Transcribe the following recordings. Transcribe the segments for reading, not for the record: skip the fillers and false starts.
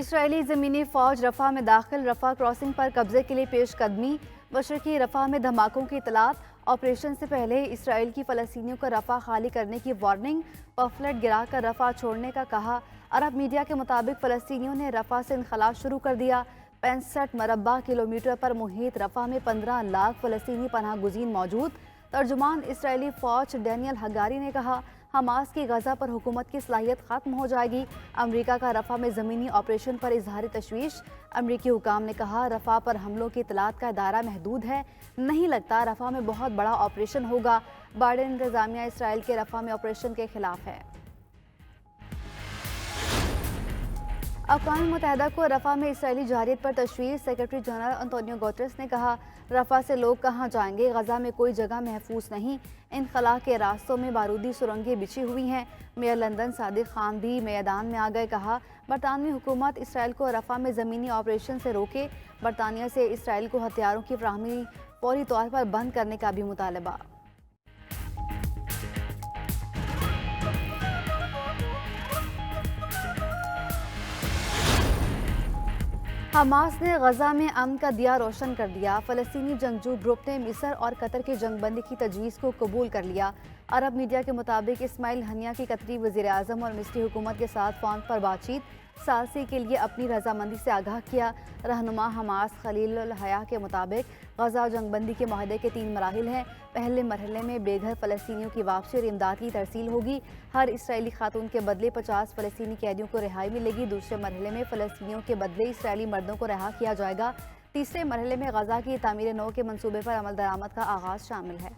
اسرائیلی زمینی فوج رفح میں داخل، رفح کراسنگ پر قبضے کے لیے پیش قدمی۔ مشرقی رفح میں دھماکوں کی اطلاعات۔ آپریشن سے پہلے اسرائیل کی فلسطینیوں کو رفح خالی کرنے کی وارننگ، پمفلٹ گرا کر رفح چھوڑنے کا کہا۔ عرب میڈیا کے مطابق فلسطینیوں نے رفح سے انخلاء شروع کر دیا۔ 65 مربع کلومیٹر پر محیط رفح میں 15 لاکھ فلسطینی پناہ گزین موجود۔ ترجمان اسرائیلی فوج ڈینیل ہگاری نے کہا، حماس کی غزہ پر حکومت کی صلاحیت ختم ہو جائے گی۔ امریکہ کا رفح میں زمینی آپریشن پر اظہار تشویش۔ امریکی حکام نے کہا، رفح پر حملوں کی اطلاعات کا دائرہ محدود ہے، نہیں لگتا رفح میں بہت بڑا آپریشن ہوگا۔ بائیڈن انتظامیہ اسرائیل کے رفح میں آپریشن کے خلاف ہے۔ اقوام متحدہ کو رفح میں اسرائیلی جارحیت پر تشویش۔ سیکرٹری جنرل انتونیو گوٹریس نے کہا، رفح سے لوگ کہاں جائیں گے؟ غزہ میں کوئی جگہ محفوظ نہیں۔ انخلاء کے راستوں میں بارودی سرنگیں بچھی ہوئی ہیں۔ میئر لندن صادق خان بھی میدان میں آ گئے۔ کہا، برطانوی حکومت اسرائیل کو رفح میں زمینی آپریشن سے روکے۔ برطانیہ سے اسرائیل کو ہتھیاروں کی فراہمی فوری طور پر بند کرنے کا بھی مطالبہ۔ حماس نے غزہ میں امن کا دیا روشن کر دیا۔ فلسطینی جنگجو گروپ نے مصر اور قطر کی جنگ بندی کی تجویز کو قبول کر لیا۔ عرب میڈیا کے مطابق اسماعیل ہنیہ کی قطری وزیر اعظم اور مصری حکومت کے ساتھ فون پر بات چیت، ثالثی کے لیے اپنی رضامندی سے آگاہ کیا۔ رہنما حماس خلیل الحیہ کے مطابق غزہ جنگ بندی کے معاہدے کے 3 مراحل ہیں۔ پہلے مرحلے میں بے گھر فلسطینیوں کی واپسی اور امداد کی ترسیل ہوگی۔ ہر اسرائیلی خاتون کے بدلے 50 فلسطینی قیدیوں کو رہائی ملے گی۔ دوسرے مرحلے میں فلسطینیوں کے بدلے اسرائیلی مردوں کو رہا کیا جائے گا۔ تیسرے مرحلے میں غزہ کی تعمیر نو کے منصوبے پر عمل درآمد کا آغاز شامل ہے۔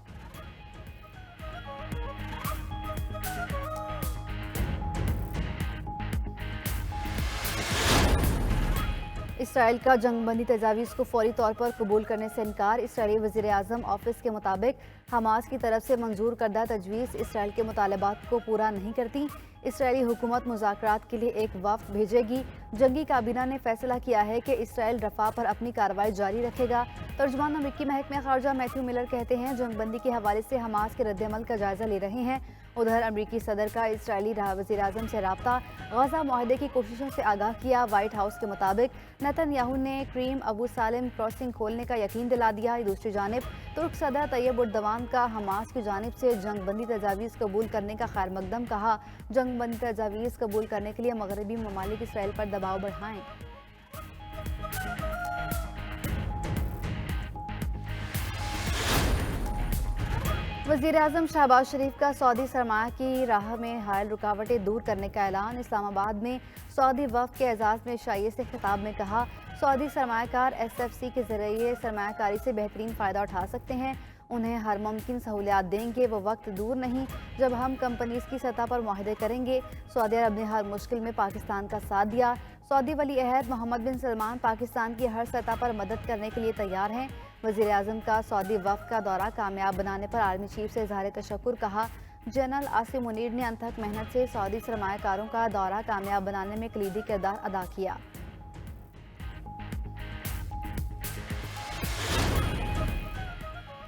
اسرائیل کا جنگ بندی تجاویز کو فوری طور پر قبول کرنے سے انکار۔ اسرائیلی وزیر اعظم آفس کے مطابق حماس کی طرف سے منظور کردہ تجویز اسرائیل کے مطالبات کو پورا نہیں کرتی۔ اسرائیلی حکومت مذاکرات کے لیے ایک وفد بھیجے گی۔ جنگی کابینہ نے فیصلہ کیا ہے کہ اسرائیل رفح پر اپنی کارروائی جاری رکھے گا۔ ترجمان امریکی محکمہ خارجہ میتھیو ملر کہتے ہیں، جنگ بندی کے حوالے سے حماس کے رد عمل کا جائزہ لے رہے ہیں۔ ادھر امریکی صدر کا اسرائیلی وزیر اعظم سے رابطہ، غزہ معاہدے کی کوششوں سے آگاہ کیا۔ وائٹ ہاؤس کے مطابق نتن یاہو نے کریم ابو سالم کراسنگ کھولنے کا یقین دلا دیا۔ دوسری جانب ترک صدر طیب اردوان کا حماس کی جانب سے جنگ بندی تجاویز قبول کرنے کا خیر مقدم۔ کہا، جنگ بندی تجاویز قبول کرنے کے لیے مغربی ممالک اسرائیل پر دباؤ بڑھائیں۔ وزیر اعظم شہباز شریف کا سعودی سرمایہ کی راہ میں حائل رکاوٹیں دور کرنے کا اعلان۔ اسلام آباد میں سعودی وفد کے اعزاز میں شائع سے خطاب میں کہا، سعودی سرمایہ کار ایس ایف سی کے ذریعے سرمایہ کاری سے بہترین فائدہ اٹھا سکتے ہیں، انہیں ہر ممکن سہولیات دیں گے۔ وہ وقت دور نہیں جب ہم کمپنیز کی سطح پر معاہدے کریں گے۔ سعودی عرب نے ہر مشکل میں پاکستان کا ساتھ دیا۔ سعودی ولی عہد محمد بن سلمان پاکستان کی ہر سطح پر مدد کرنے کے لیے تیار ہیں۔ وزیر اعظم کا سعودی وفد کا دورہ کامیاب بنانے پر آرمی چیف سے اظہار تشکر۔ کہا، جنرل عاصم منیر نے انتھک محنت سے سعودی سرمایہ کاروں کا دورہ کامیاب بنانے میں کلیدی کردار ادا کیا۔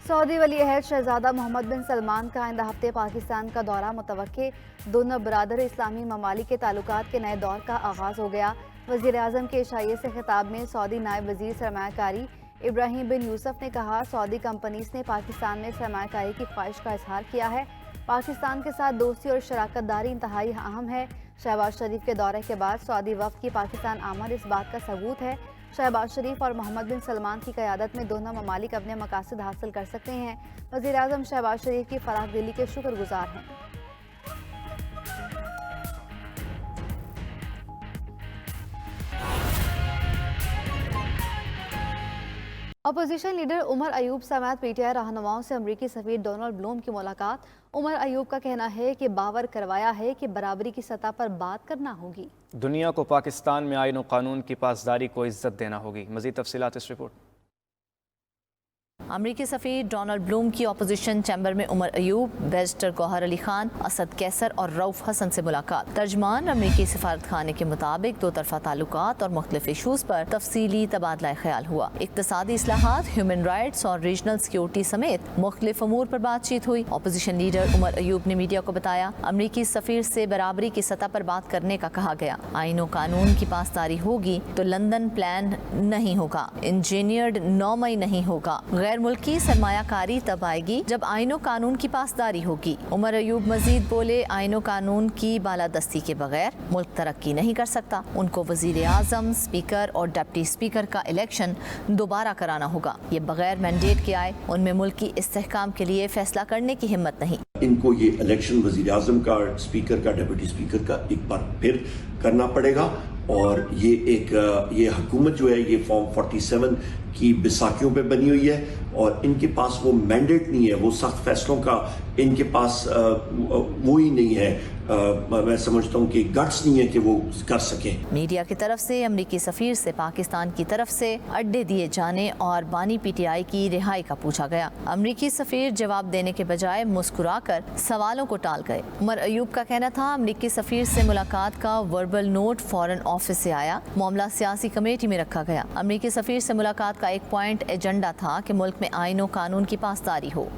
سعودی ولی عہد شہزادہ محمد بن سلمان کا آئندہ ہفتے پاکستان کا دورہ متوقع۔ دونوں برادر اسلامی ممالک کے تعلقات کے نئے دور کا آغاز ہو گیا۔ وزیر اعظم کے عشائیے سے خطاب میں سعودی نائب وزیر سرمایہ کاری ابراہیم بن یوسف نے کہا، سعودی کمپنیز نے پاکستان میں سرمایہ کاری کی خواہش کا اظہار کیا ہے۔ پاکستان کے ساتھ دوستی اور شراکت داری انتہائی اہم ہے۔ شہباز شریف کے دورے کے بعد سعودی وفد کی پاکستان آمد اس بات کا ثبوت ہے۔ شہباز شریف اور محمد بن سلمان کی قیادت میں دونوں ممالک اپنے مقاصد حاصل کر سکتے ہیں۔ وزیر اعظم شہباز شریف کی فراخ دلی کے شکر گزار ہیں۔ اپوزیشن لیڈر عمر ایوب سمیت پی ٹی آئی رہنماؤں سے امریکی سفیر ڈونلڈ بلوم کی ملاقات۔ عمر ایوب کا کہنا ہے کہ باور کروایا ہے کہ برابری کی سطح پر بات کرنا ہوگی۔ دنیا کو پاکستان میں آئین و قانون کی پاسداری کو عزت دینا ہوگی۔ مزید تفصیلات اس رپورٹ۔ امریکی سفیر ڈونلڈ بلوم کی اپوزیشن چیمبر میں عمر ایوب، بیرسٹر گوہر علی خان، اسد کیسر اور رؤف حسن سے ملاقات۔ ترجمان امریکی سفارت خانے کے مطابق دو طرفہ تعلقات اور مختلف ایشوز پر تفصیلی تبادلہ خیال ہوا۔ اقتصادی اصلاحات، ہیومن رائٹس اور ریجنل سیکیورٹی سمیت مختلف امور پر بات چیت ہوئی۔ اپوزیشن لیڈر عمر ایوب نے میڈیا کو بتایا، امریکی سفیر سے برابری کی سطح پر بات کرنے کا کہا گیا۔ آئین و قانون کی پاسداری ہوگی تو لندن پلان نہیں ہوگا، انجینئرڈ نومئی نہیں ہوگا۔ غیر ملکی سرمایہ کاری تب آئے گی جب آئین و قانون کی پاسداری ہوگی۔ عمر ایوب مزید بولے، آئین و قانون کی بالادستی کے بغیر ملک ترقی نہیں کر سکتا۔ ان کو وزیر اعظم، اسپیکر اور ڈپٹی اسپیکر کا الیکشن دوبارہ کرانا ہوگا۔ یہ بغیر مینڈیٹ کے آئے، ان میں ملک کی استحکام کے لیے فیصلہ کرنے کی ہمت نہیں۔ ان کو یہ الیکشن وزیر اعظم کا، اسپیکر کا، ڈپٹی اسپیکر کا ایک بار پھر کرنا پڑے گا، اور یہ حکومت جو ہے یہ فارم 47 کی بیساکھیوں پہ بنی ہوئی ہے، اور ان کے پاس وہ مینڈیٹ نہیں ہے، وہ سخت فیصلوں کا ان کے پاس وہی نہیں ہے، میں سمجھتا ہوں کہ گٹس نہیں ہے کہ وہ کر سکیں۔ میڈیا کی طرف سے امریکی سفیر سے پاکستان کی طرف سے اڈے دیے جانے اور بانی پی ٹی آئی کی رہائی کا پوچھا گیا۔ امریکی سفیر جواب دینے کے بجائے مسکرا کر سوالوں کو ٹال گئے۔ عمر ایوب کا کہنا تھا، امریکی سفیر سے ملاقات کا وربل نوٹ فارن آفس سے آیا، معاملہ سیاسی کمیٹی میں رکھا گیا۔ امریکی سفیر سے ملاقات کا ایک پوائنٹ ایجنڈا تھا کہ ملک میں آئین و قانون کی پاسداری ہو۔